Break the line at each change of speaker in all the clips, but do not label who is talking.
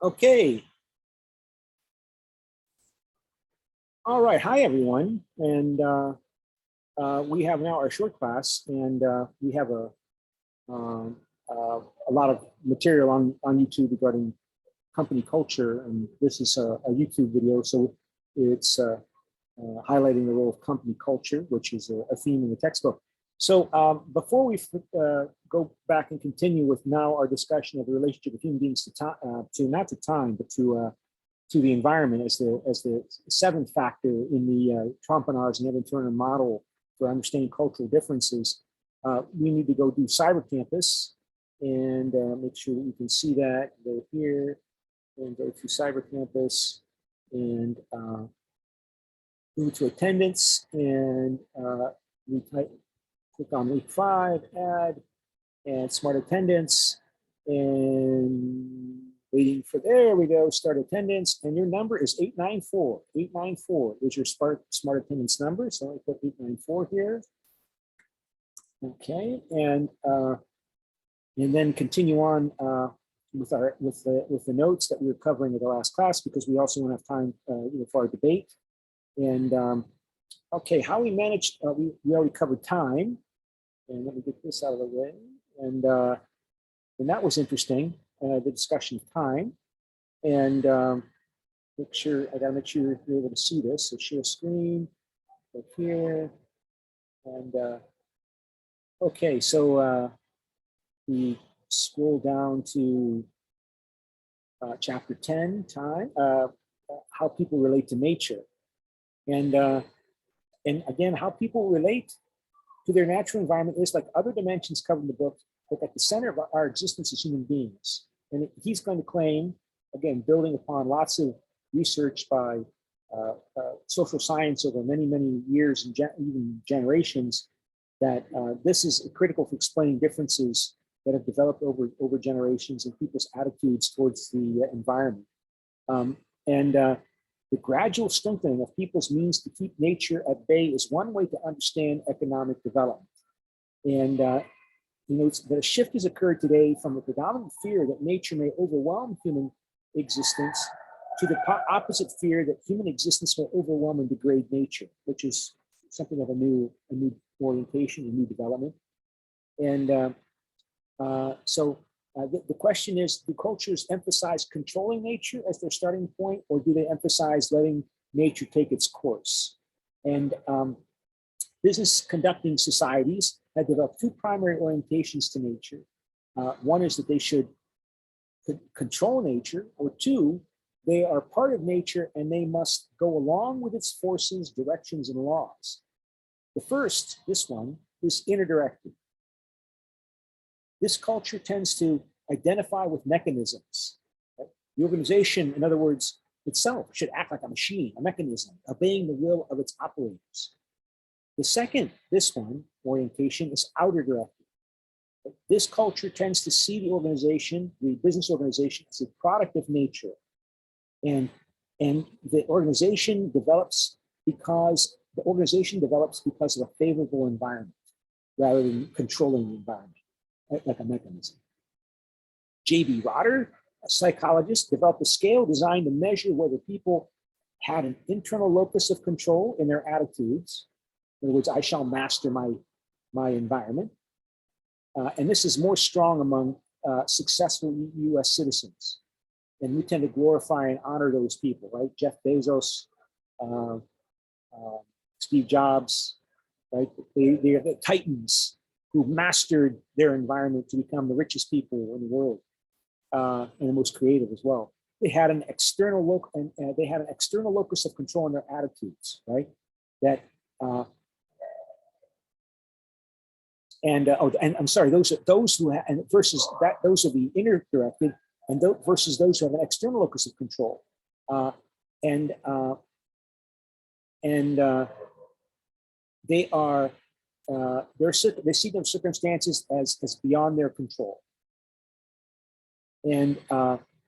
Okay. All right, hi everyone, and we have now our short class, and we have um, a lot of material on YouTube regarding company culture, and this is a YouTube video, so it's highlighting the role of company culture, which is a theme in the textbook. So before we go back and continue with now our discussion of the relationship of human beings to not to time, but to the environment as the seventh factor in the Trompenaars and Evan Turner model for understanding cultural differences, we need to go do Cyber Campus and make sure that you can see that. Go here and go to Cyber Campus and go to attendance, and we click on week 5, add, and smart attendance, and waiting for, there we go, start attendance, and your number is 894. 894 is your smart attendance number, so I put 894 here. Okay, and then continue on with the notes that we were covering in the last class, because we also won't have time for our debate. And okay, how we managed, we already covered time, and let me get this out of the way, and that was interesting. The discussion of time, and make sure, I gotta make sure you're able to see this. So share screen, go here, and okay, so we scroll down to chapter 10, time, how people relate to nature, and again, how people relate to their natural environment is like other dimensions covered in the book, but at the center of our existence as human beings. And he's going to claim, again, building upon lots of research by social science over many, many years and even generations, that this is critical for explaining differences that have developed over generations in people's attitudes towards the environment. The gradual strengthening of people's means to keep nature at bay is one way to understand economic development. And the shift has occurred today from the predominant fear that nature may overwhelm human existence to the opposite fear that human existence will overwhelm and degrade nature, which is something of a new orientation, a new development. And the question is, do cultures emphasize controlling nature as their starting point, or do they emphasize letting nature take its course? And business conducting societies have developed two primary orientations to nature. One is that they should control nature, or two, they are part of nature and they must go along with its forces, directions, and laws. The first, this one, is inner-directed. This culture tends to identify with mechanisms. Right? The organization, in other words, itself should act like a machine, a mechanism, obeying the will of its operators. The second, this one, orientation is outer directed. This culture tends to see the organization, the business organization, as a product of nature. And the organization develops because of a favorable environment, rather than controlling the environment, right? Like a mechanism. J.B. Rotter, a psychologist, developed a scale designed to measure whether people had an internal locus of control in their attitudes. In other words, I shall master my environment. And this is more strong among successful US citizens. And we tend to glorify and honor those people, right? Jeff Bezos, Steve Jobs, right? They're the titans who mastered their environment to become the richest people in the world, and the most creative as well. They had an external locus of control in their attitudes, right? That and I'm sorry, those who have, and versus that, those are the inner directed, and versus those who have an external locus of control, they are they see their circumstances as beyond their control, and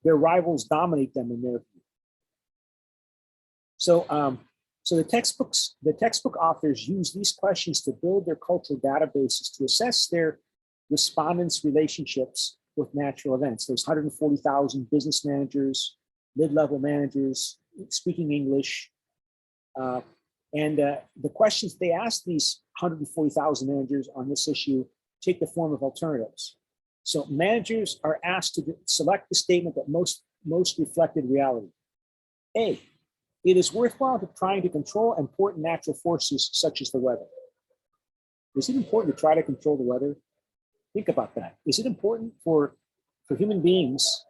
their rivals dominate them in their view. So the textbook authors use these questions to build their cultural databases to assess their respondents' relationships with natural events. There's 140,000 business managers, mid-level managers speaking English, The questions they asked these 140,000 managers on this issue take the form of alternatives. So managers are asked to select the statement that most reflected reality. A, it is worthwhile to trying to control important natural forces such as the weather. Is it important to try to control the weather? Think about that. Is it important for human beings,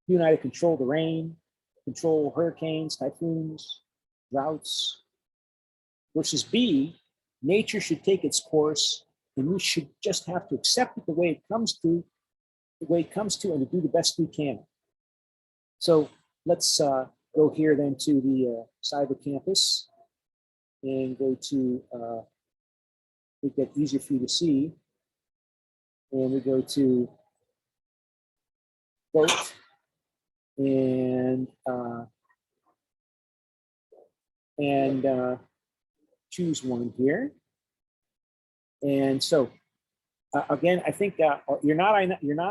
you and I, to control the rain, control hurricanes, typhoons, droughts? Versus B, nature should take its course and we should just have to accept it the way it comes to, and to do the best we can. So let's go here then to the side of the campus and go to, make that easier for you to see. And we go to vote and choose one here. And so again, I think you're not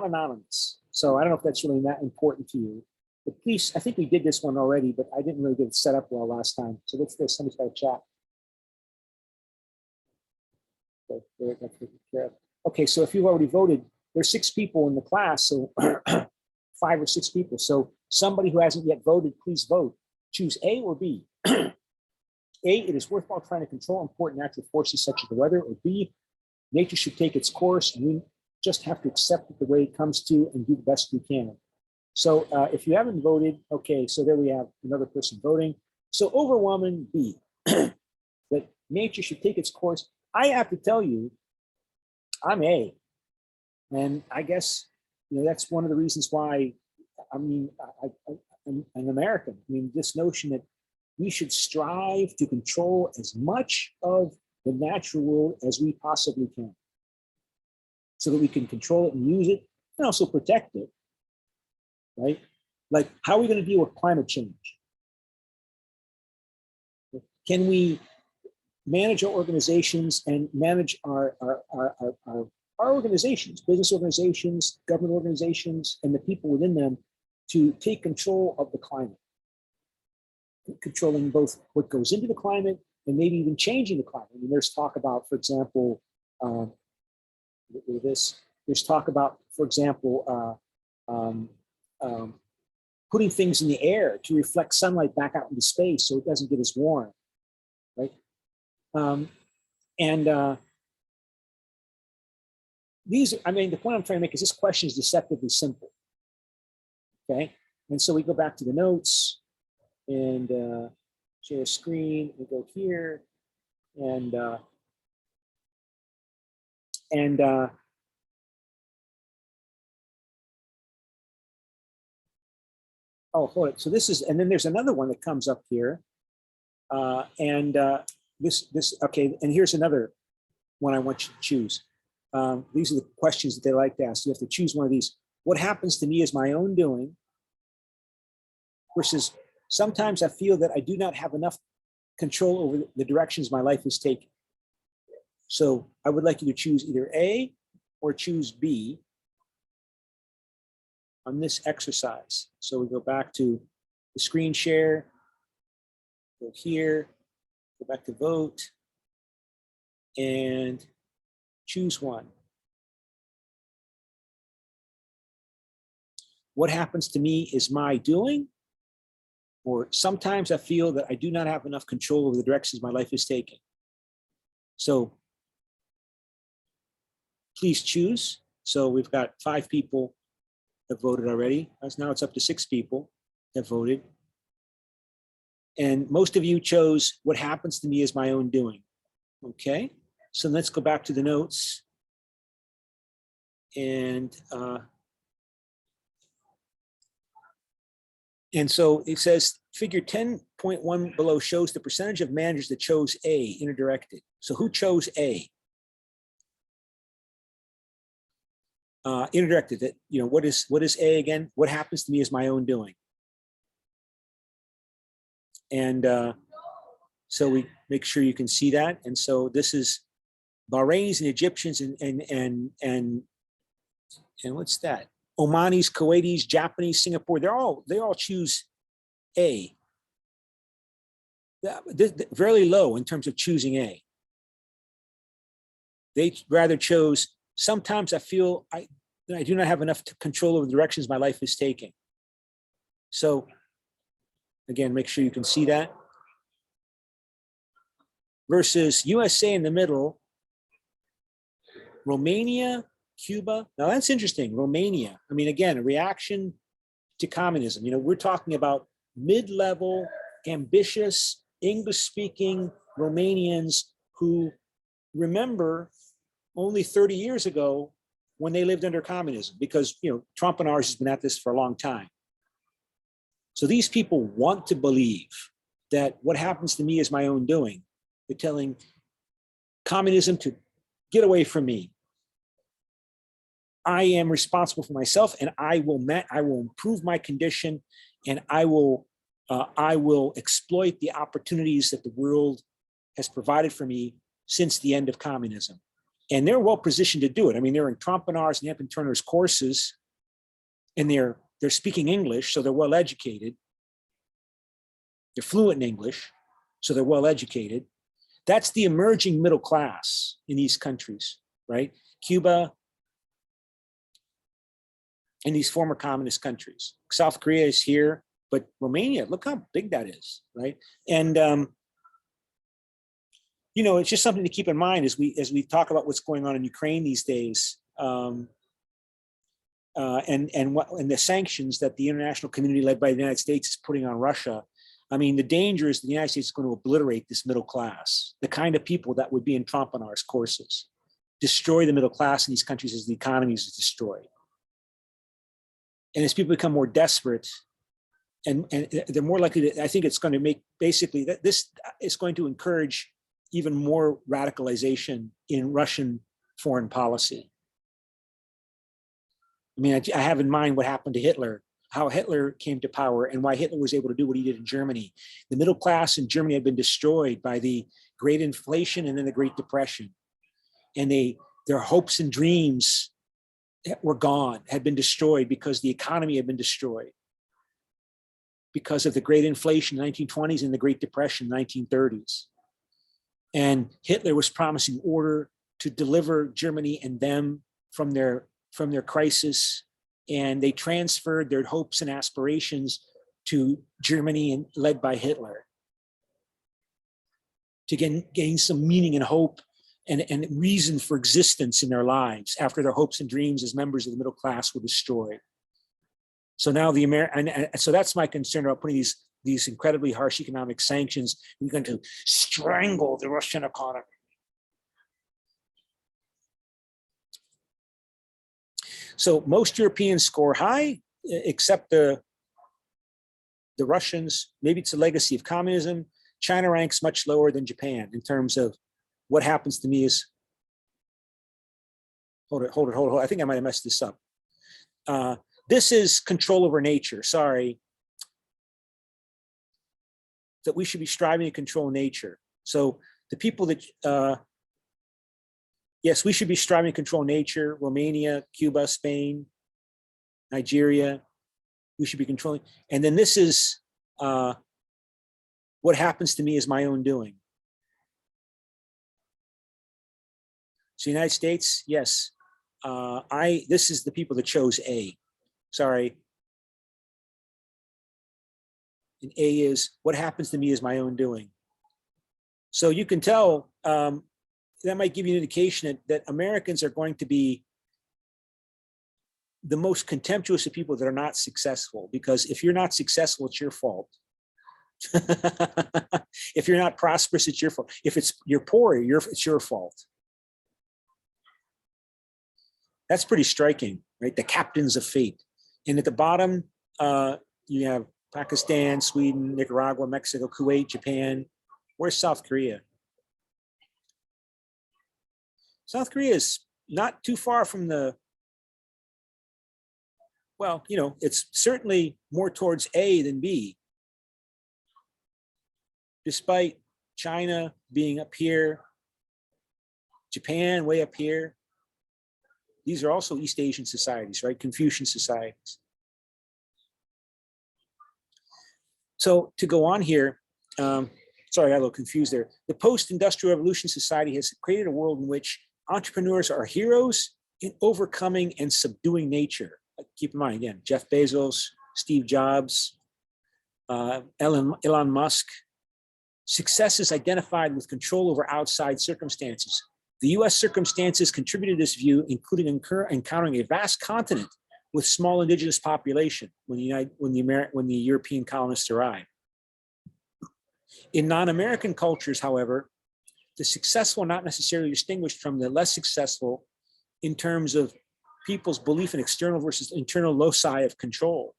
anonymous. So I don't know if that's really that important to you. But please, I think we did this one already, but I didn't really get it set up well last time. So what's this? Somebody's got a chat. Okay, there, that's taken care of. Okay, so if you've already voted, there's 6 people in the class, so 5 or 6 people. So somebody who hasn't yet voted, please vote. Choose A or B. A, it is worthwhile trying to control important natural forces such as the weather, or B, nature should take its course and we just have to accept it the way it comes to and do the best we can. So if you haven't voted, okay, so there we have another person voting. So overwhelming B, that nature should take its course. I have to tell you, I'm A. And I guess, that's one of the reasons why, I'm an American. I mean, this notion that we should strive to control as much of the natural world as we possibly can so that we can control it and use it and also protect it, right? Like, how are we going to deal with climate change? Can we manage our organizations and manage our organizations, business organizations, government organizations, and the people within them to take control of the climate? Controlling both what goes into the climate and maybe even changing the climate. I mean, there's talk about, for example, there's talk about, for example, putting things in the air to reflect sunlight back out into space so it doesn't get as warm, right? These, I mean, the point I'm trying to make is this question is deceptively simple, okay? And so we go back to the notes and share screen, we go here, and oh, hold it. So this is, and then there's another one that comes up here, this, okay, and here's another one I want you to choose. These are the questions that they like to ask. You have to choose one of these. What happens to me is my own doing, versus sometimes I feel that I do not have enough control over the directions my life is taking. So I would like you to choose either A or choose B on this exercise. So we go back to the screen share, go here, go back to vote, and choose one. What happens to me is my doing, or sometimes I feel that I do not have enough control over the directions my life is taking. So please choose. So we've got 5 people that voted already. Now it's up to 6 people that voted. And most of you chose what happens to me is my own doing. Okay, so let's go back to the notes. And so it says figure 10.1 below shows the percentage of managers that chose A, interdirected. So who chose A? Interdirected, that, what is A again? What happens to me is my own doing. And so we make sure you can see that. And so this is Bahrainis and Egyptians and what's that? Omanis, Kuwaitis, Japanese, Singapore, they all choose A. Very low in terms of choosing A. They rather chose, sometimes I feel I do not have enough control over the directions my life is taking. So again, make sure you can see that. Versus USA in the middle, Romania, Cuba. Now that's interesting, Romania. I mean, again, a reaction to communism. You know, we're talking about mid-level, ambitious, English-speaking Romanians who remember only 30 years ago when they lived under communism, because, you know, Trump and ours has been at this for a long time. So these people want to believe that what happens to me is my own doing. They're telling communism to get away from me. I am responsible for myself, and I will improve my condition, and I will exploit the opportunities that the world has provided for me since the end of communism. And they're well positioned to do it. I mean, they're in Trompenaars and Hampton Turner's courses, and they're speaking English, so they're well educated. They're fluent in English, so they're well educated. That's the emerging middle class in these countries, right? Cuba and these former communist countries. South Korea is here, but Romania, look how big that is, right? And you know, it's just something to keep in mind as we talk about what's going on in Ukraine these days, and the sanctions that the international community led by the United States is putting on Russia. I mean, the danger is that the United States is going to obliterate this middle class, the kind of people that would be in Trompenaars courses, destroy the middle class in these countries as the economy is destroyed. And as people become more desperate, and they're more likely to, I think it's going to make, basically, that this is going to encourage even more radicalization in Russian foreign policy. I mean, I have in mind what happened to Hitler, how Hitler came to power, and why Hitler was able to do what he did in Germany. The middle class in Germany had been destroyed by the Great Inflation and then the Great Depression. And their hopes and dreams were gone, had been destroyed because the economy had been destroyed because of the Great Inflation in the 1920s and the Great Depression in the 1930s. And Hitler was promising order to deliver Germany and them from their crisis. And they transferred their hopes and aspirations to Germany, and led by Hitler, to gain some meaning and hope and reason for existence in their lives after their hopes and dreams as members of the middle class were destroyed. So now so that's my concern about putting these incredibly harsh economic sanctions. We're going to strangle the Russian economy. So most Europeans score high, except the Russians. Maybe it's a legacy of communism. China ranks much lower than Japan in terms of what happens to me is, hold it. I think I might have messed this up. This is control over nature, sorry. That we should be striving to control nature. So the people that, yes, we should be striving to control nature. Romania, Cuba, Spain, Nigeria, we should be controlling. And then this is what happens to me is my own doing. So United States, yes, this is the people that chose A, sorry. And A is what happens to me is my own doing. So you can tell, that might give you an indication that Americans are going to be the most contemptuous of people that are not successful, because if you're not successful, it's your fault. If you're not prosperous, it's your fault. If you're poor, it's your fault. That's pretty striking, right? The captains of fate. And at the bottom, you have Pakistan, Sweden, Nicaragua, Mexico, Kuwait, Japan. Where's South Korea? South Korea is not too far from well, you know, it's certainly more towards A than B. Despite China being up here, Japan way up here. These are also East Asian societies, right? Confucian societies. So to go on here, sorry, I got a little confused there. The post-industrial revolution society has created a world in which entrepreneurs are heroes in overcoming and subduing nature. Keep in mind, again, Jeff Bezos, Steve Jobs, Elon Musk. Success is identified with control over outside circumstances. The US circumstances contributed to this view, including encountering a vast continent with small indigenous population when the European colonists arrived. In non-American cultures, however, the successful are not necessarily distinguished from the less successful in terms of people's belief in external versus internal loci of control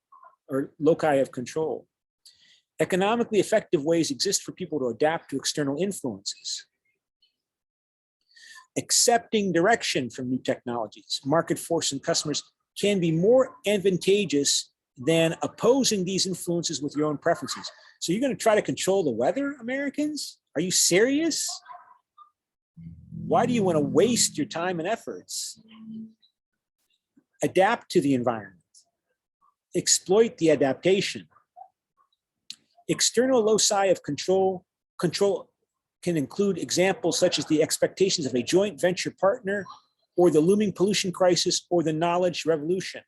or loci of control. Economically effective ways exist for people to adapt to external influences. Accepting direction from new technologies, market force, and customers can be more advantageous than opposing these influences with your own preferences. So you're going to try to control the weather, Americans? Are you serious? Why do you want to waste your time and efforts? Adapt to the environment. Exploit the adaptation. External loci of control can include examples such as the expectations of a joint venture partner, or the looming pollution crisis, or the knowledge revolution.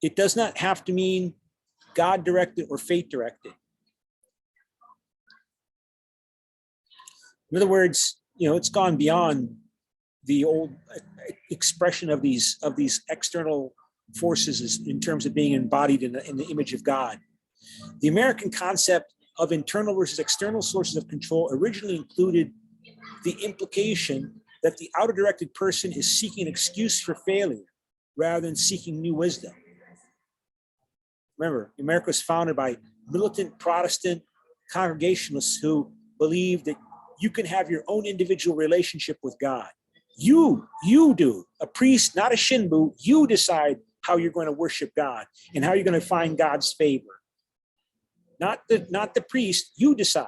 It does not have to mean God-directed or fate-directed. In other words, it's gone beyond the old expression of these external forces in terms of being embodied in the image of God. The American concept of internal versus external sources of control originally included the implication that the outer-directed person is seeking an excuse for failure rather than seeking new wisdom. Remember, America was founded by militant Protestant Congregationalists who believed that you can have your own individual relationship with God. You do, a priest, not a shinbu, you decide how you're going to worship God and how you're going to find God's favor. Not the priest, you decide.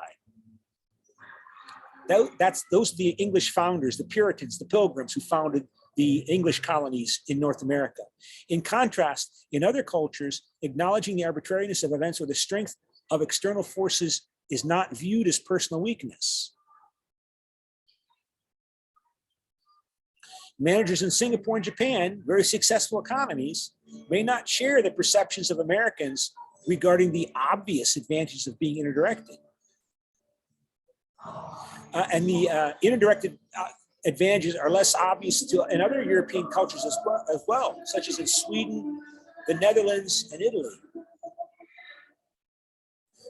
Those are the English founders, the Puritans, the Pilgrims who founded the English colonies in North America. In contrast, in other cultures, acknowledging the arbitrariness of events or the strength of external forces is not viewed as personal weakness. Managers in Singapore and Japan, very successful economies, may not share the perceptions of Americans regarding the obvious advantages of being interdirected. And the interdirected advantages are less obvious in other European cultures as well, such as in Sweden, the Netherlands, and Italy.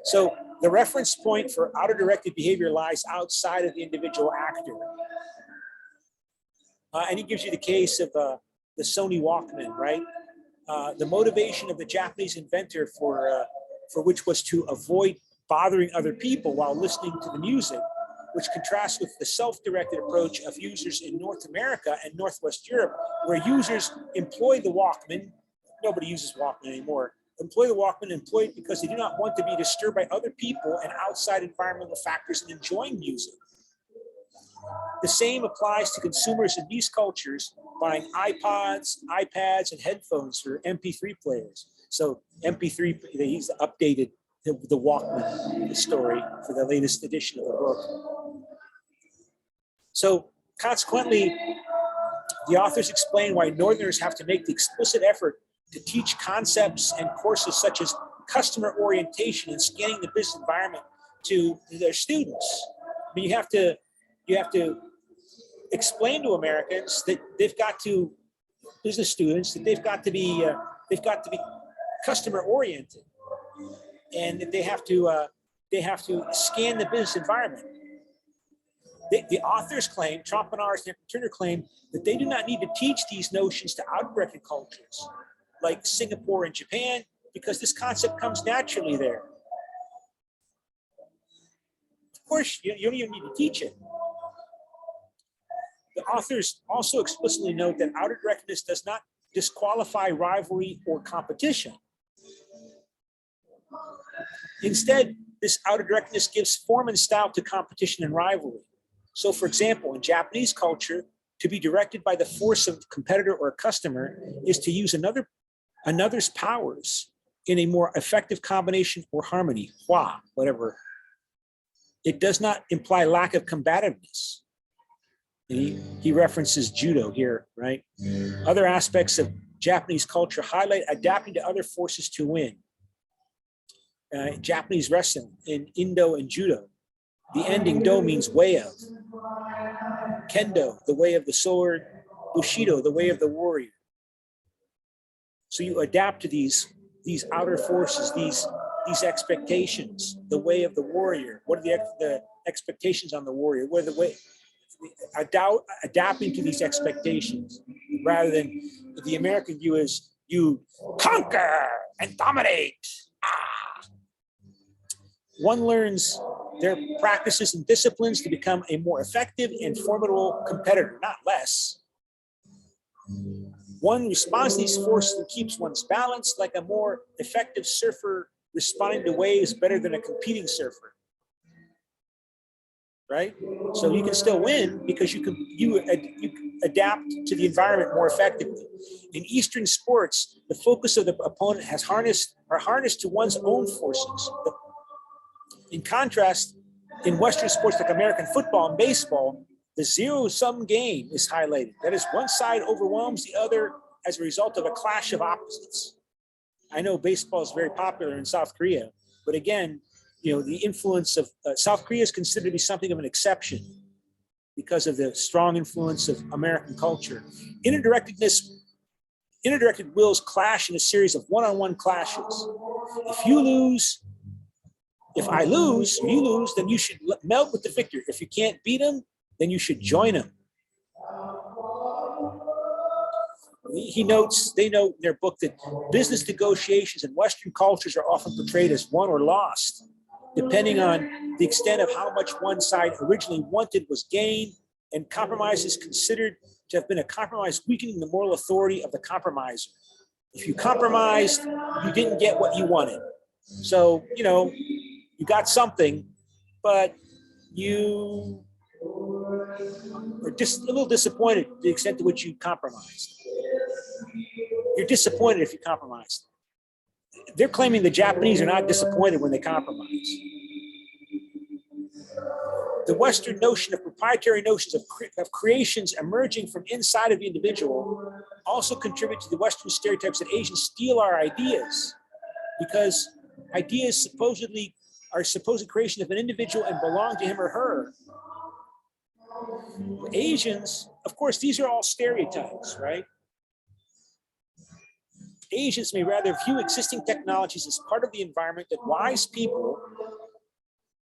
So the reference point for outer-directed behavior lies outside of the individual actor. And he gives you the case of the Sony Walkman, right? The motivation of the Japanese inventor for which was to avoid bothering other people while listening to the music, which contrasts with the self-directed approach of users in North America and Northwest Europe, where users employ the Walkman. Nobody uses Walkman anymore. Employ the Walkman, employ it because they do not want to be disturbed by other people and outside environmental factors in enjoying music. The same applies to consumers in these cultures buying iPods, iPads, and headphones for MP3 players. So MP3, he's updated the Walkman story for the latest edition of the book. So consequently, the authors explain why Northerners have to make the explicit effort to teach concepts and courses such as customer orientation and scanning the business environment to their students. I mean, you have to explain to Americans that they've got to, business students, that they've got to be customer oriented, and that they have to scan the business environment. The authors claim, Trompenaars and Turner claim, that they do not need to teach these notions to outer-directed cultures like Singapore and Japan, because this concept comes naturally there. Of course, you don't even need to teach it. The authors also explicitly note that outer-directedness does not disqualify rivalry or competition. Instead, this outer-directedness gives form and style to competition and rivalry. So, for example, in Japanese culture, to be directed by the force of a competitor or a customer is to use another's powers in a more effective combination or harmony, hua, whatever. It does not imply lack of combativeness. And he references judo here, right? Other aspects of Japanese culture highlight adapting to other forces to win. Japanese wrestling in Indo and judo. The ending do means way of. Kendo, the way of the sword. Bushido, the way of the warrior. So you adapt to these outer forces, these expectations, the way of the warrior. What are the expectations on the warrior? What are the way? Adapting to these expectations, rather than the American view is you conquer and dominate. One learns their practices and disciplines to become a more effective and formidable competitor, not less. One responds to these forces and keeps one's balance, like a more effective surfer responding to waves better than a competing surfer. Right? So you can still win because you adapt to the environment more effectively. In Eastern sports, the focus of the opponent are harnessed to one's own forces. In contrast, in Western sports like American football and baseball, the zero-sum game is highlighted. That is, one side overwhelms the other as a result of a clash of opposites. I know baseball is very popular in South Korea, but again, the influence of South Korea is considered to be something of an exception because of the strong influence of American culture. Interdirected wills clash in a series of one-on-one clashes. If I lose, or you lose, then you should melt with the victor. If you can't beat him, then you should join him. They note in their book that business negotiations in Western cultures are often portrayed as won or lost, depending on the extent of how much one side originally wanted was gained, and compromise is considered to have been a compromise weakening the moral authority of the compromiser. If you compromised, you didn't get what you wanted. So, you got something, but you are just a little disappointed to the extent to which you compromised. You're disappointed if you compromised. They're claiming the Japanese are not disappointed when they compromise. The Western notion of proprietary notions of creations emerging from inside of the individual also contribute to the Western stereotypes that Asians steal our ideas, because ideas are supposed creation of an individual and belong to him or her. Asians, of course, these are all stereotypes, right? Asians may rather view existing technologies as part of the environment that wise people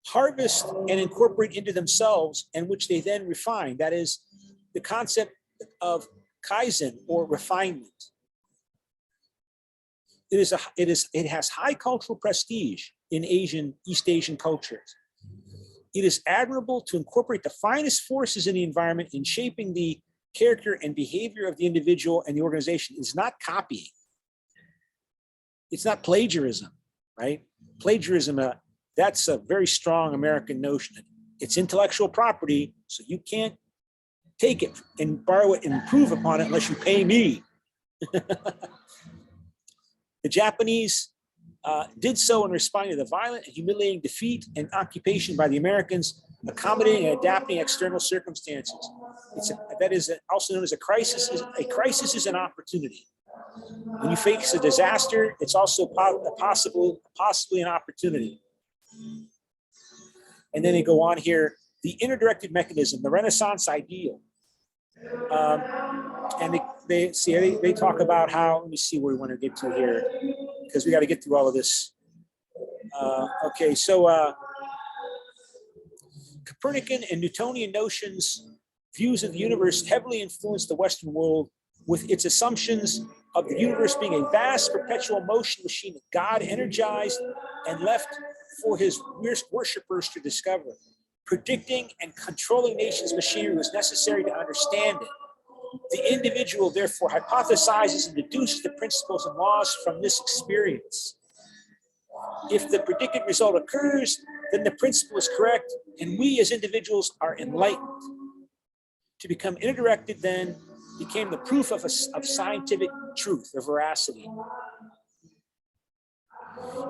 harvest and incorporate into themselves, and which they then refine. That is the concept of kaizen, or refinement. It has high cultural prestige in East Asian cultures. It is admirable to incorporate the finest forces in the environment in shaping the character and behavior of the individual and the organization. It's not copying. It's not plagiarism, right? Plagiarism, that's a very strong American notion. It's intellectual property, so you can't take it and borrow it and improve upon it unless you pay me. The Japanese did so in responding to the violent and humiliating defeat and occupation by the Americans, accommodating and adapting external circumstances. That is also known as a crisis. A crisis is an opportunity. When you face a disaster, it's also possibly an opportunity. And then they go on here, the interdirected mechanism, the Renaissance ideal. And they talk about how, let me see where we want to get to here, because we got to get through all of this. Okay, so Copernican and Newtonian notions, views of the universe heavily influenced the Western world, with its assumptions of the universe being a vast perpetual motion machine that God energized and left for his worshippers to discover. Predicting and controlling nations' machinery was necessary to understand it. The individual therefore hypothesizes and deduces the principles and laws from this experience. If the predicted result occurs, then the principle is correct, and we as individuals are enlightened. To become interdirected then became the proof of scientific truth or veracity.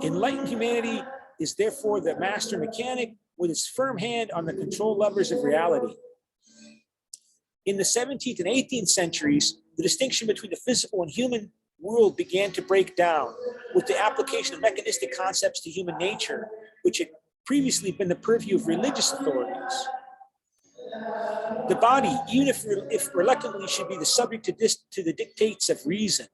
Enlightened humanity is therefore the master mechanic with its firm hand on the control levers of reality. In the 17th and 18th centuries, the distinction between the physical and human world began to break down with the application of mechanistic concepts to human nature, which had previously been the purview of religious authorities. The body, even if reluctantly, should be the subject to the dictates of reason.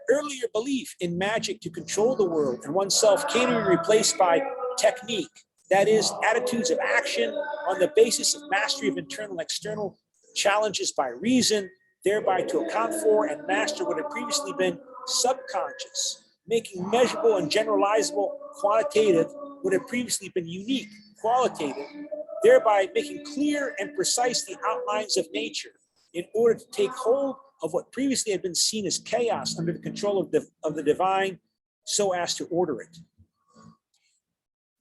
Earlier belief in magic to control the world and oneself came to be replaced by technique, that is, attitudes of action on the basis of mastery of internal and external challenges by reason, thereby to account for and master what had previously been subconscious, making measurable and generalizable quantitative what had previously been unique qualitative, thereby making clear and precise the outlines of nature in order to take hold of what previously had been seen as chaos under the control of the divine, so as to order it.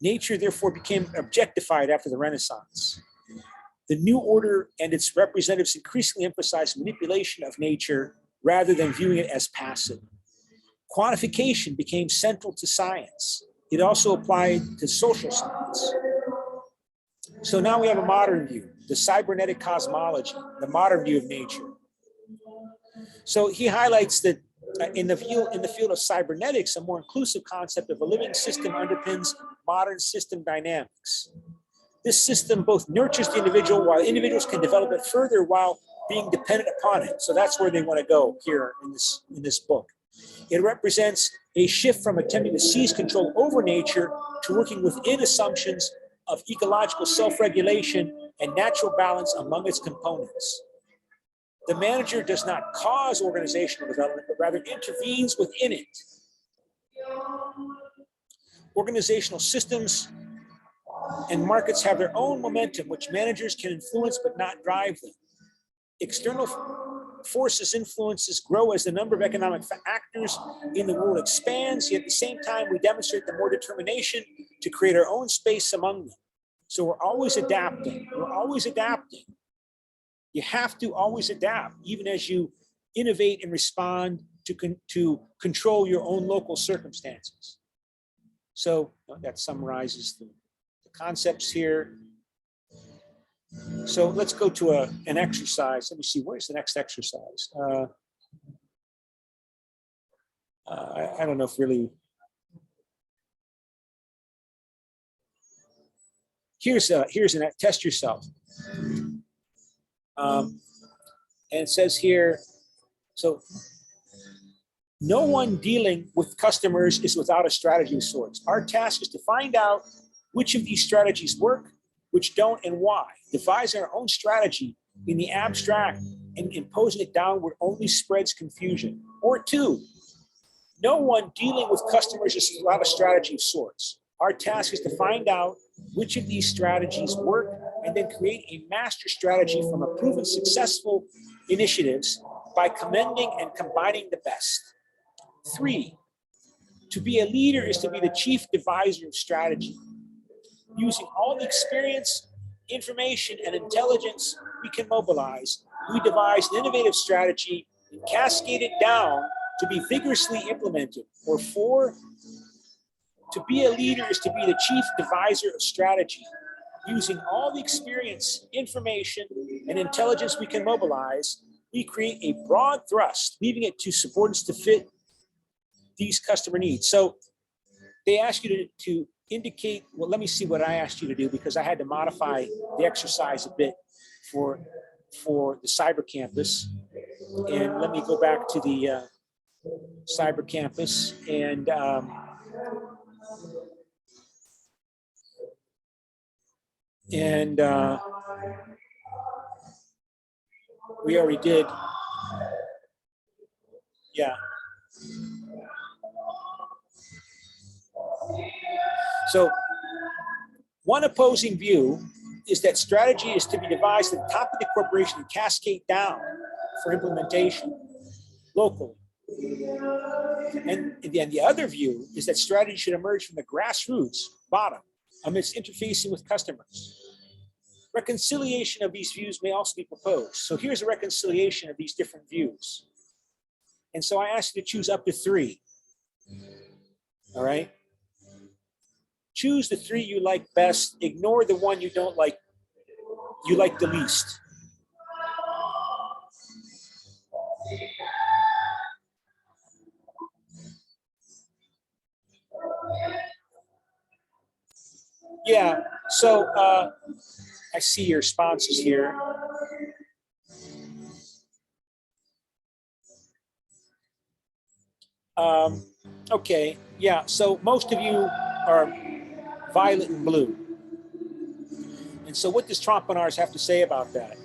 Nature therefore became objectified after the Renaissance. The new order and its representatives increasingly emphasized manipulation of nature rather than viewing it as passive. Quantification became central to science. It also applied to social science. So now we have a modern view, the cybernetic cosmology, the modern view of nature. So he highlights that in the field of cybernetics, a more inclusive concept of a living system underpins modern system dynamics. This system both nurtures the individual while individuals can develop it further while being dependent upon it. So that's where they want to go here in this book. It represents a shift from attempting to seize control over nature to working within assumptions of ecological self-regulation and natural balance among its components. The manager does not cause organizational development, but rather intervenes within it. Organizational systems and markets have their own momentum, which managers can influence but not drive them. External forces influences grow as the number of economic actors in the world expands, yet at the same time we demonstrate the more determination to create our own space among them. So we're always adapting. We're always adapting. You have to always adapt, even as you innovate and respond to control your own local circumstances. So that summarizes the concepts here. So let's go to an exercise. Let me see, where's the next exercise? I don't know if really. Here's an test yourself. And it says here, so no one dealing with customers is without a strategy of sorts. Our task is to find out which of these strategies work, which don't, and why. Devising our own strategy in the abstract and imposing it downward only spreads confusion. Or two, no one dealing with customers is without a strategy of sorts. Our task is to find out which of these strategies work and then create a master strategy from a proven successful initiatives by commending and combining the best. Three, to be a leader is to be the chief deviser of strategy. Using all the experience, information, and intelligence we can mobilize, we devise an innovative strategy and cascade it down to be vigorously implemented. Or four, to be a leader is to be the chief deviser of strategy. Using all the experience, information, and intelligence we can mobilize, we create a broad thrust, leaving it to subordinates to fit these customer needs. So they ask you to indicate, well, let me see what I asked you to do, because I had to modify the exercise a bit for the cyber campus. And let me go back to the cyber campus and we already did. Yeah. So one opposing view is that strategy is to be devised at the top of the corporation and cascade down for implementation locally. And then the other view is that strategy should emerge from the grassroots, bottom, amidst interfacing with customers. Reconciliation of these views may also be proposed. So here's a reconciliation of these different views. And so I asked you to choose up to three. All right. Choose the 3 you like best. Ignore the one you don't like, you like the least. Yeah, so I see your responses here. Okay, yeah, so most of you are violet and blue. And so what does Trompenars have to say about that?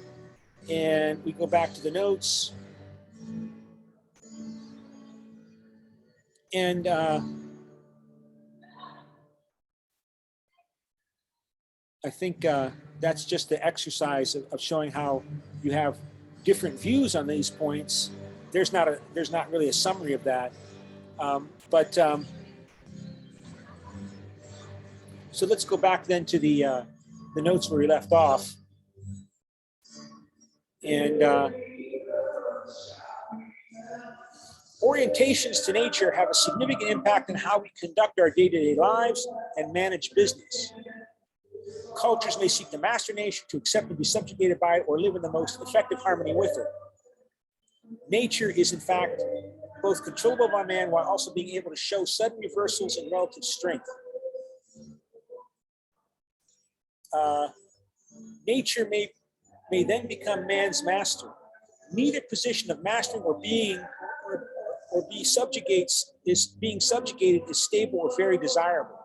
And we go back to the notes. And I think that's just the exercise of showing how you have different views on these points. There's not really a summary of that. So let's go back then to the notes where we left off. And orientations to nature have a significant impact on how we conduct our day-to-day lives and manage business. Cultures may seek to master nature, to accept and be subjugated by it, or live in the most effective harmony with it. Nature is, in fact, both controllable by man while also being able to show sudden reversals and relative strength. Nature may then become man's master. Neither position of mastering or being subjugated is stable or very desirable.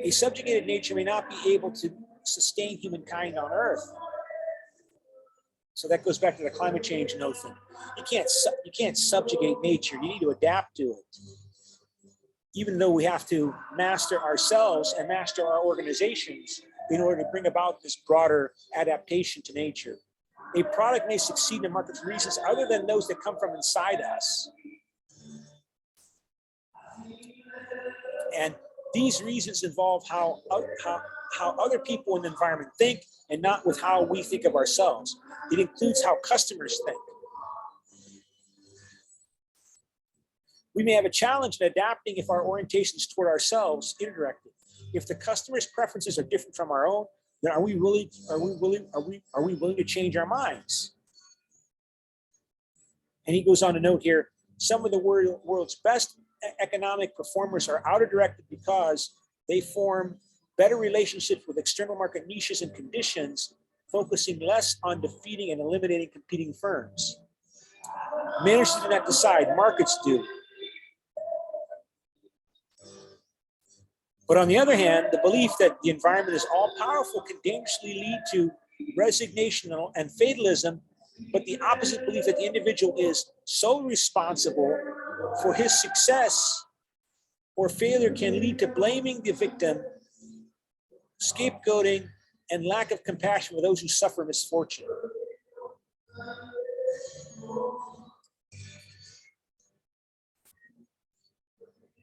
A subjugated nature may not be able to sustain humankind on Earth. So that goes back to the climate change note thing. You can't subjugate nature. You need to adapt to it. Even though we have to master ourselves and master our organizations in order to bring about this broader adaptation to nature. A product may succeed in the market for reasons other than those that come from inside us. And these reasons involve how other people in the environment think and not with how we think of ourselves. It includes how customers think. We may have a challenge in adapting if our orientations toward ourselves interdirected. If the customer's preferences are different from our own, then are we willing to change our minds? And he goes on to note here, some of the world's best economic performers are outer-directed because they form better relationships with external market niches and conditions, focusing less on defeating and eliminating competing firms. Managers do not decide, markets do. But on the other hand, the belief that the environment is all-powerful can dangerously lead to resignation and fatalism, but the opposite belief that the individual is solely responsible for his success or failure can lead to blaming the victim, scapegoating, and lack of compassion for those who suffer misfortune.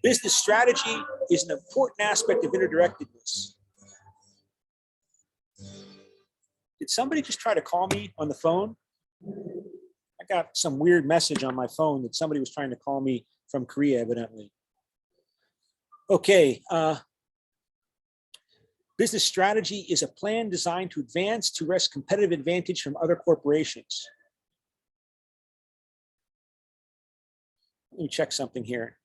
Business strategy is an important aspect of interdirectedness. Did somebody just try to call me on the phone? I got some weird message on my phone that somebody was trying to call me from Korea, evidently. Okay. Business strategy is a plan designed to advance to wrest competitive advantage from other corporations. Let me check something here.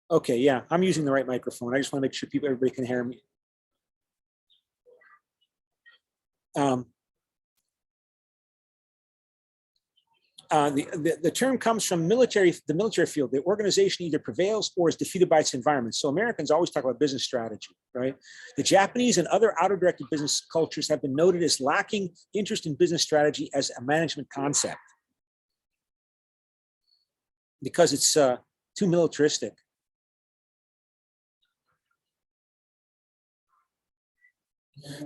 Okay, yeah, I'm using the right microphone. I just want to make sure everybody can hear me. The term comes from the military field. The organization either prevails or is defeated by its environment. So Americans always talk about business strategy, right? The Japanese and other outer-directed business cultures have been noted as lacking interest in business strategy as a management concept because it's too militaristic.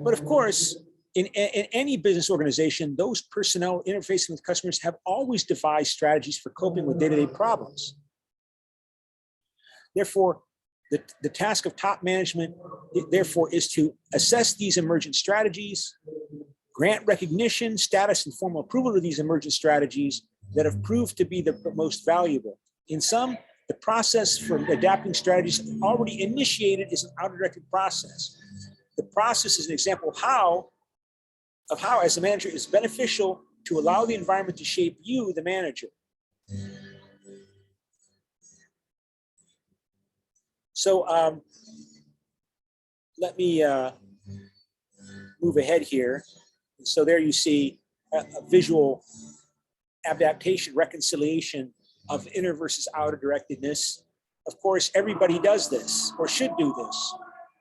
But of course, in any business organization, those personnel interfacing with customers have always devised strategies for coping with day-to-day problems. Therefore, the task of top management, therefore, is to assess these emergent strategies, grant recognition, status, and formal approval of these emergent strategies that have proved to be the most valuable. In some, the process for adapting strategies already initiated is an auto-directed process. The process is an example of how, as a manager, it's beneficial to allow the environment to shape you, the manager. So let me move ahead here. So there you see a visual adaptation, reconciliation of inner versus outer directedness. Of course, everybody does this, or should do this,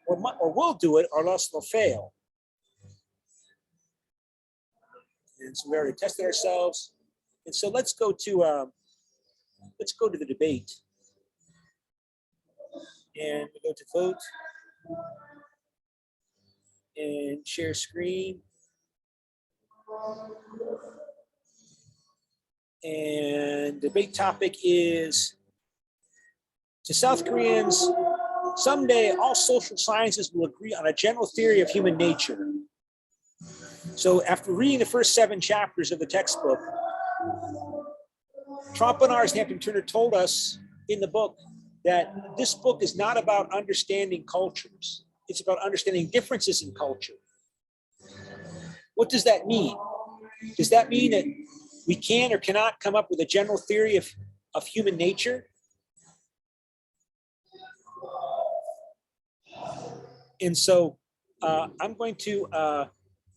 or will do it, or else they'll fail. And so we already tested ourselves. And so let's go to the debate. And we go to vote and share screen. And debate topic is, to South Koreans, someday all social sciences will agree on a general theory of human nature. So after reading the first 7 chapters of the textbook, Trompenars and Hampton Turner told us in the book that this book is not about understanding cultures. It's about understanding differences in culture. What does that mean? Does that mean that we can or cannot come up with a general theory of human nature? And so I'm going to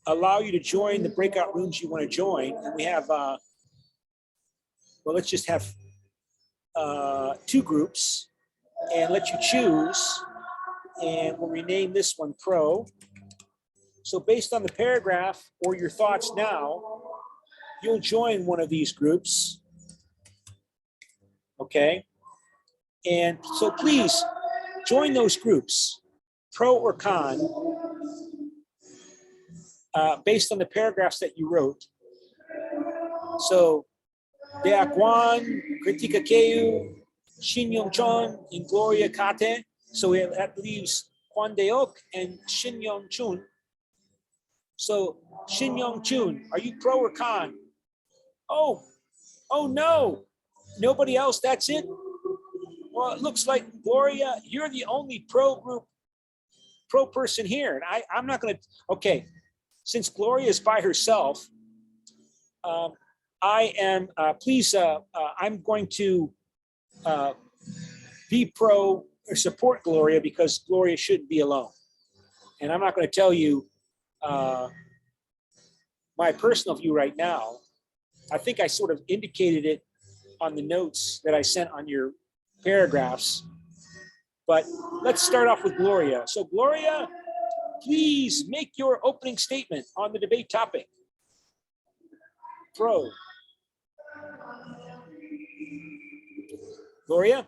allow you to join the breakout rooms you want to join. And we have, well, let's just have 2 groups and let you choose. And we'll rename this one Pro. So based on the paragraph or your thoughts now, you'll join one of these groups. Okay. And so please join those groups, pro or con, based on the paragraphs that you wrote. So, Deakwan, Kritika Keu, Shin Yong Chon, and Gloria Kate. So that leaves Kwan Deok and Shin Yong Chun. So, Shin Yong Chun, are you pro or con? Oh no, nobody else, that's it? Well, it looks like, Gloria, you're the only pro person here. And I'm not gonna, okay, since Gloria is by herself, I am, I'm going to be pro or support Gloria because Gloria shouldn't be alone. And I'm not gonna tell you my personal view right now. I think I sort of indicated it on the notes that I sent on your paragraphs, but let's start off with Gloria. So Gloria, please make your opening statement on the debate topic. Pro. Gloria?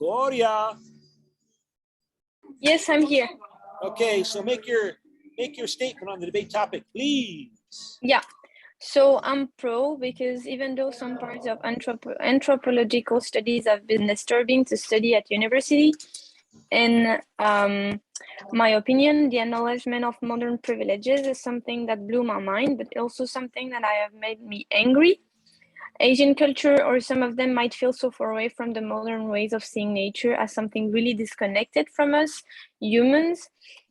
Gloria?
Yes, I'm here.
Okay, so make your statement on the debate topic, please.
Yeah. So I'm pro because even though some parts of anthropological studies have been disturbing to study at university, in my opinion, the acknowledgement of modern privileges is something that blew my mind, but also something that have made me angry. Asian culture, or some of them, might feel so far away from the modern ways of seeing nature as something really disconnected from us humans.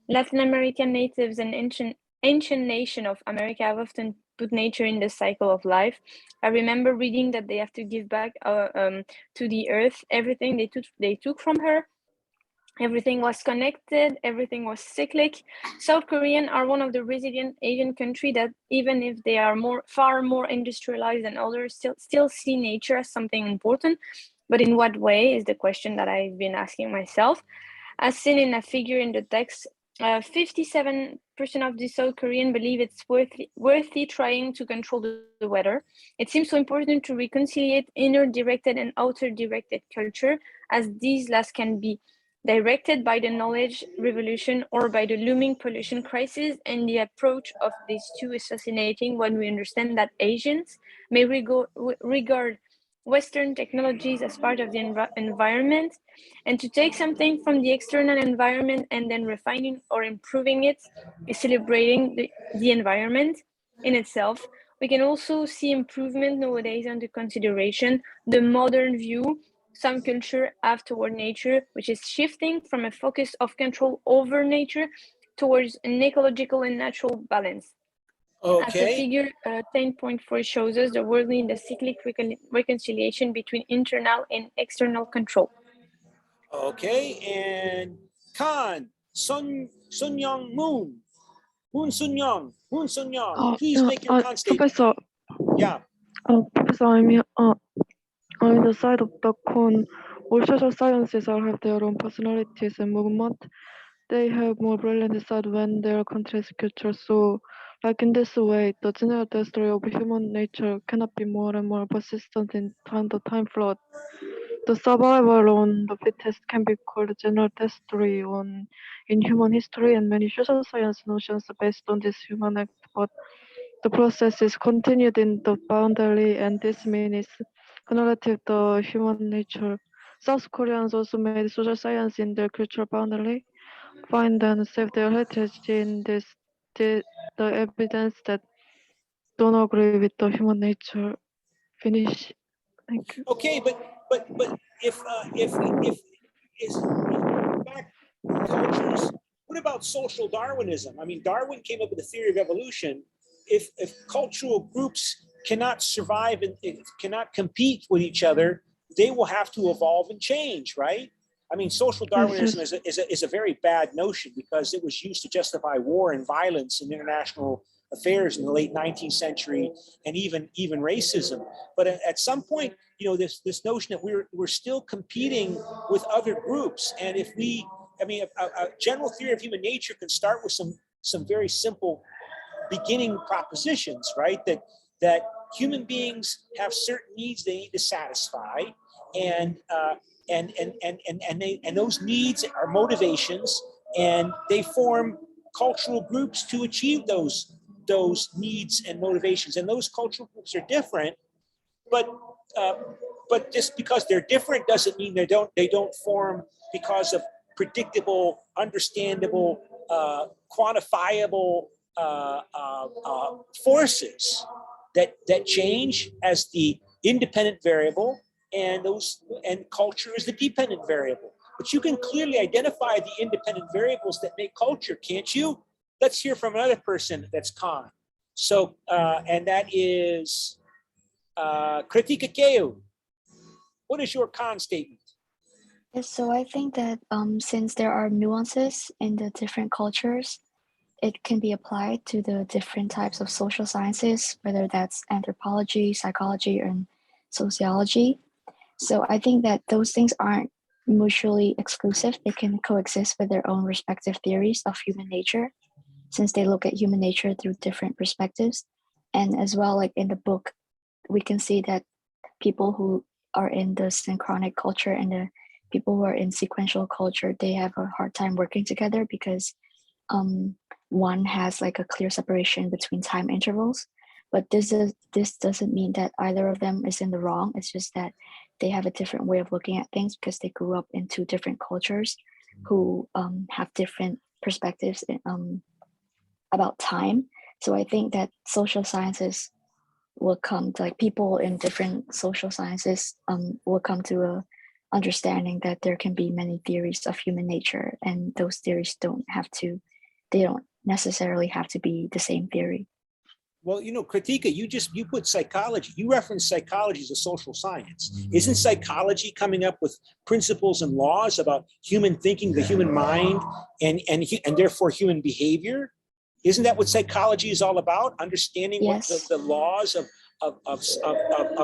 Latin American natives and ancient nation of America have often put nature in the cycle of life. I remember reading that they have to give back to the earth everything they took from her. Everything was connected, everything was cyclic. South Koreans are one of the resilient Asian countries that, even if they are far more industrialized than others, still see nature as something important. But in what way is the question that I've been asking myself. As seen in a figure in the text, 57% of the South Koreans believe it's worthy trying to control the weather. It seems so important to reconcile inner-directed and outer-directed culture, as these last can be directed by the knowledge revolution or by the looming pollution crisis, and the approach of these two is fascinating when we understand that Asians may regard Western technologies as part of the environment, and to take something from the external environment and then refining or improving it is celebrating the environment in itself. We can also see improvement nowadays under consideration the modern view some culture have toward nature, which is shifting from a focus of control over nature towards an ecological and natural balance. As the
Okay.
figure 10.4 shows us, the worldly and the cyclic reconciliation between internal and external control.
Okay. And Khan, Sun Young Moon. Moon Sun Young. Moon Sun Young. Please
Yeah,
make your con statement.
Professor,
Yeah.
Professor, I'm the side of the coin. All social sciences all have their own personalities and movement. They have more brilliant side when they are contrast culture. So, like in this way, the general history of human nature cannot be more and more persistent in the time flood. The survival on the fittest can be called general history in human history, and many social science notions are based on this human act, but the process is continued in the boundary, and this means relative to human nature. South Koreans also made social science in their cultural boundary, find and save their heritage in the evidence that don't agree with the human nature. Finish. Thank you.
Okay, but if is back cultures, what about social Darwinism? I mean, Darwin came up with the theory of evolution. If cultural groups cannot survive and cannot compete with each other, they will have to evolve and change, right? I mean, social Darwinism is a very bad notion because it was used to justify war and violence in international affairs in the late 19th century, and even racism. But at some point, you know, this notion that we're still competing with other groups, and if we, I mean, a general theory of human nature can start with some very simple beginning propositions, right? That human beings have certain needs they need to satisfy, and those needs are motivations, and they form cultural groups to achieve those needs and motivations. And those cultural groups are different, but just because they're different doesn't mean they don't form because of predictable, understandable, quantifiable forces that change as the independent variable, and culture is the dependent variable. But you can clearly identify the independent variables that make culture, can't you? Let's hear from another person that's con. So, and that is Kritika Keu. What is your con statement?
Yes, so I think that since there are nuances in the different cultures, it can be applied to the different types of social sciences, whether that's anthropology, psychology, and sociology. So I think that those things aren't mutually exclusive. They can coexist with their own respective theories of human nature, since they look at human nature through different perspectives. And as well, like in the book, we can see that people who are in the synchronic culture and the people who are in sequential culture, they have a hard time working together because one has like a clear separation between time intervals. But this doesn't mean that either of them is in the wrong. It's just that they have a different way of looking at things because they grew up in two different cultures who have different perspectives about time. So I think that social sciences will come to, like, people in different social sciences will come to a understanding that there can be many theories of human nature, and those theories don't necessarily have to be the same theory.
Well, you know, Kritika, you put psychology, you reference psychology as a social science. Isn't psychology coming up with principles and laws about human thinking, the human mind, and therefore human behavior? Isn't that what psychology is all about? Understanding
Yes.
what the laws of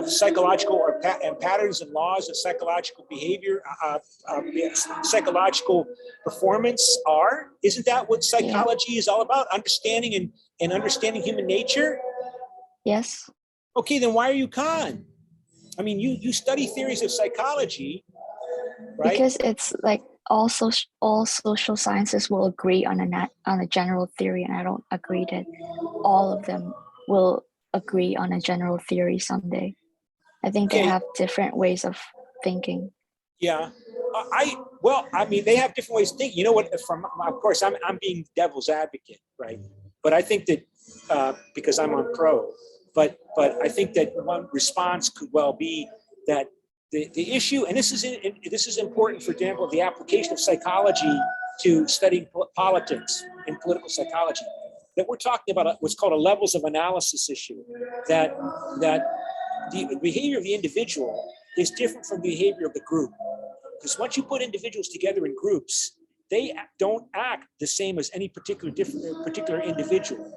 psychological and patterns and laws of psychological behavior, psychological performance are? Isn't that what psychology is all about? Understanding and understanding human nature?
Yes.
Okay, then why are you con? I mean, you study theories of psychology, right?
Because it's like all social sciences will agree on a general theory, and I don't agree that all of them will agree on a general theory someday. I think they
Okay.
have different ways of thinking.
Yeah, I mean, they have different ways of thinking. You know what? Of course, I'm being devil's advocate, right? But I think that because I'm on pro, but I think that one response could well be that the issue, and this is important, for example, the application of psychology to studying politics and political psychology. That we're talking about what's called a levels of analysis issue. That the behavior of the individual is different from the behavior of the group. Because once you put individuals together in groups, they don't act the same as any particular individual.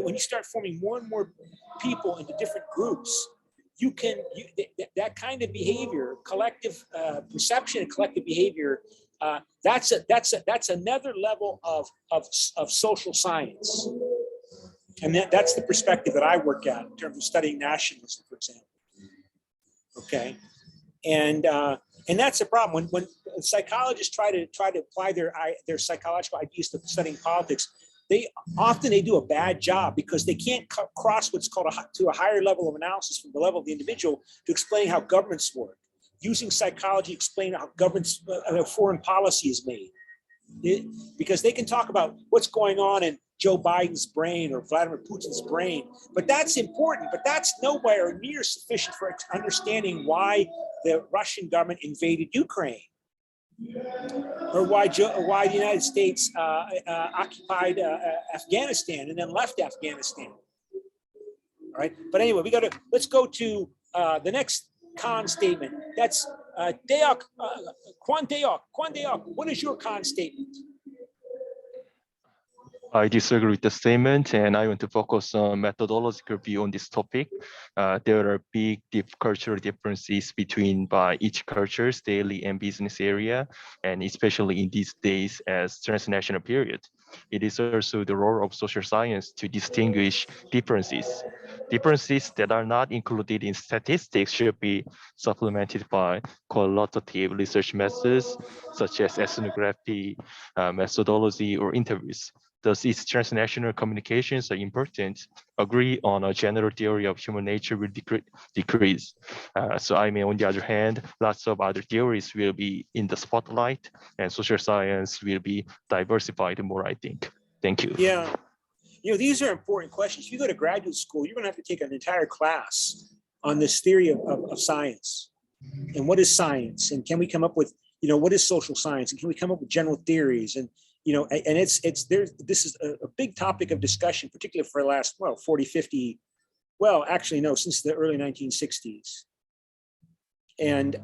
When you start forming more and more people into different groups, that kind of behavior, collective perception and collective behavior, that's another level of social science. And that's the perspective that I work at in terms of studying nationalism, for example. Okay, and that's a problem when psychologists try to apply their psychological ideas to studying politics. They do a bad job because they can't cross what's called to a higher level of analysis from the level of the individual to explain how governments work. Using psychology, explain how governments foreign policy is made. Because they can talk about what's going on in Joe Biden's brain or Vladimir Putin's brain, but that's important, but that's nowhere near sufficient for understanding why the Russian government invaded Ukraine, or why the United States occupied Afghanistan and then left Afghanistan. All right, but anyway, let's go to the next con statement. That's Deok, Kwan Deok, what is your con statement?
I disagree with the statement, and I want to focus on methodological view on this topic. There are big cultural differences by each culture's daily and business area, and especially in these days as transnational period. It is also the role of social science to distinguish differences. Differences that are not included in statistics should be supplemented by qualitative research methods, such as ethnography, methodology, or interviews. Thus, its transnational communications are important. Agree on a general theory of human nature will decrease. So I mean, on the other hand, lots of other theories will be in the spotlight, and social science will be diversified more, I think. Thank you.
Yeah, these are important questions. If you go to graduate school, you're going to have to take an entire class on this theory of science. And what is science? And can we come up with, what is social science? And can we come up with general theories? And and this is a big topic of discussion, particularly for the last 40, 50, actually no, since the early 1960s. And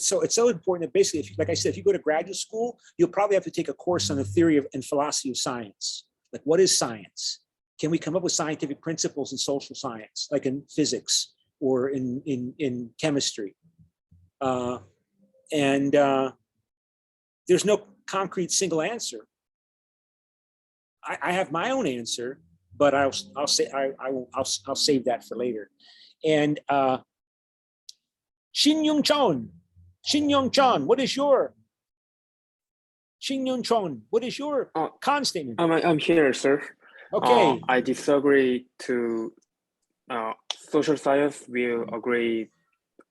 so it's so important that basically, like I said, if you go to graduate school, you'll probably have to take a course on the theory and philosophy of science. Like, what is science? Can we come up with scientific principles in social science, like in physics or in chemistry? There's no concrete single answer. I have my own answer, but I'll save that for later. And Shin Young Chon, what is your con statement?
I'm here, sir.
Okay.
I disagree to social science will agree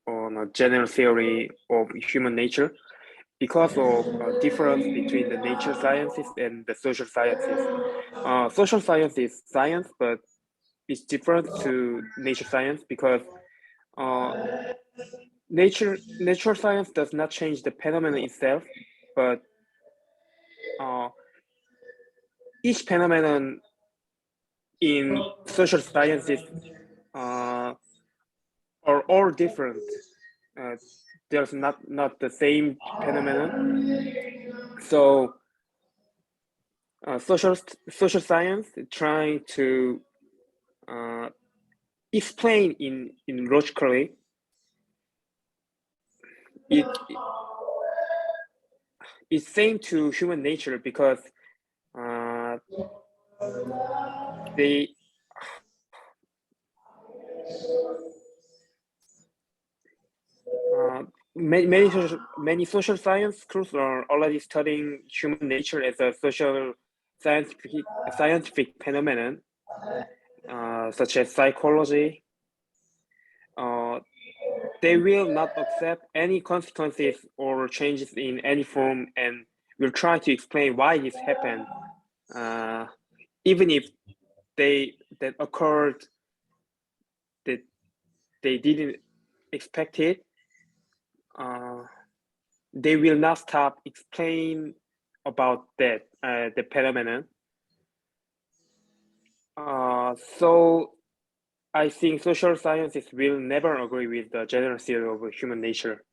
on a general theory of human nature because of a difference between the nature sciences and the social sciences. Social science is science, but it's different to nature science because nature science does not change the phenomenon itself, but each phenomenon in social sciences are all different. There's not the same phenomenon. So social science trying to explain in logically. It's same to human nature because many social science schools are already studying human nature as a social scientific phenomenon. such as psychology, they will not accept any consequences or changes in any form and will try to explain why this happened, even if that occurred that they didn't expect it. They will not stop explain about that the phenomenon. So I think social sciences will never agree with the general theory of human nature.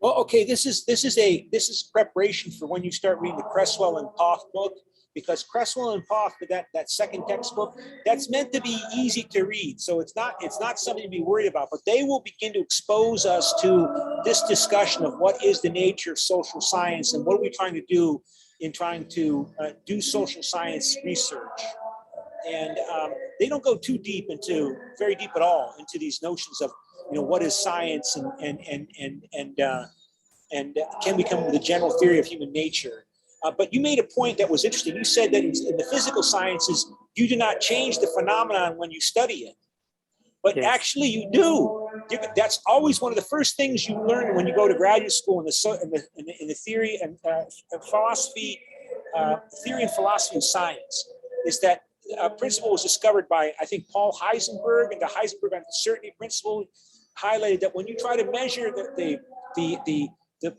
Well, okay, this is preparation for when you start reading the Cresswell and Poth book, because Cresswell and Poth, that second textbook, that's meant to be easy to read. So it's not something to be worried about, but they will begin to expose us to this discussion of what is the nature of social science and what are we trying to do in trying to do social science research. And they don't go too deep very deep at all into these notions of, what is science and can we come with a general theory of human nature. But you made a point that was interesting. You said that in the physical sciences, you do not change the phenomenon when you study it. But
Yes.
Actually you do. That's always one of the first things you learn when you go to graduate school in the theory and philosophy, theory and philosophy and science, is that a principle was discovered by, I think, Paul Heisenberg, and the Heisenberg uncertainty principle highlighted that when you try to measure the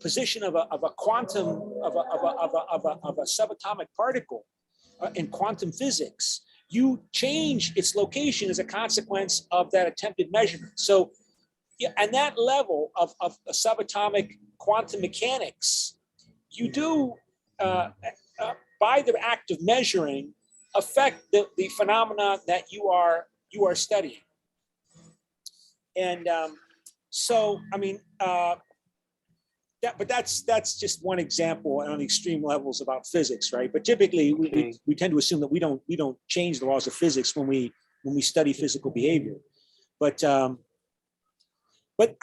position of a quantum of a subatomic particle in quantum physics, you change its location as a consequence of that attempted measurement. So, yeah, and that level of subatomic quantum mechanics, you do by the act of measuring affect the phenomena that you are studying. And so, I mean, but that's just one example on the extreme levels about physics, right? But typically, we tend to assume that we don't change the laws of physics when we study physical behavior. But I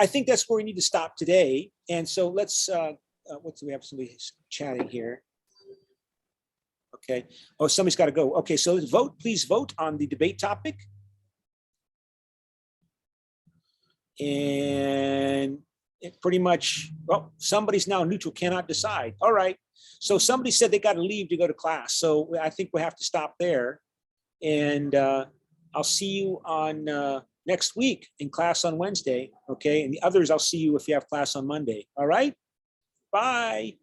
think that's where we need to stop today. And so let's what do we have? Somebody chatting here. Okay. Oh, somebody's got to go. Okay, so vote. Please vote on the debate topic. And it pretty much, well, somebody's now neutral, cannot decide. All right. So somebody said they got to leave to go to class. So I think we have to stop there. And I'll see you on next week in class on Wednesday. Okay. And the others, I'll see you if you have class on Monday. All right. Bye.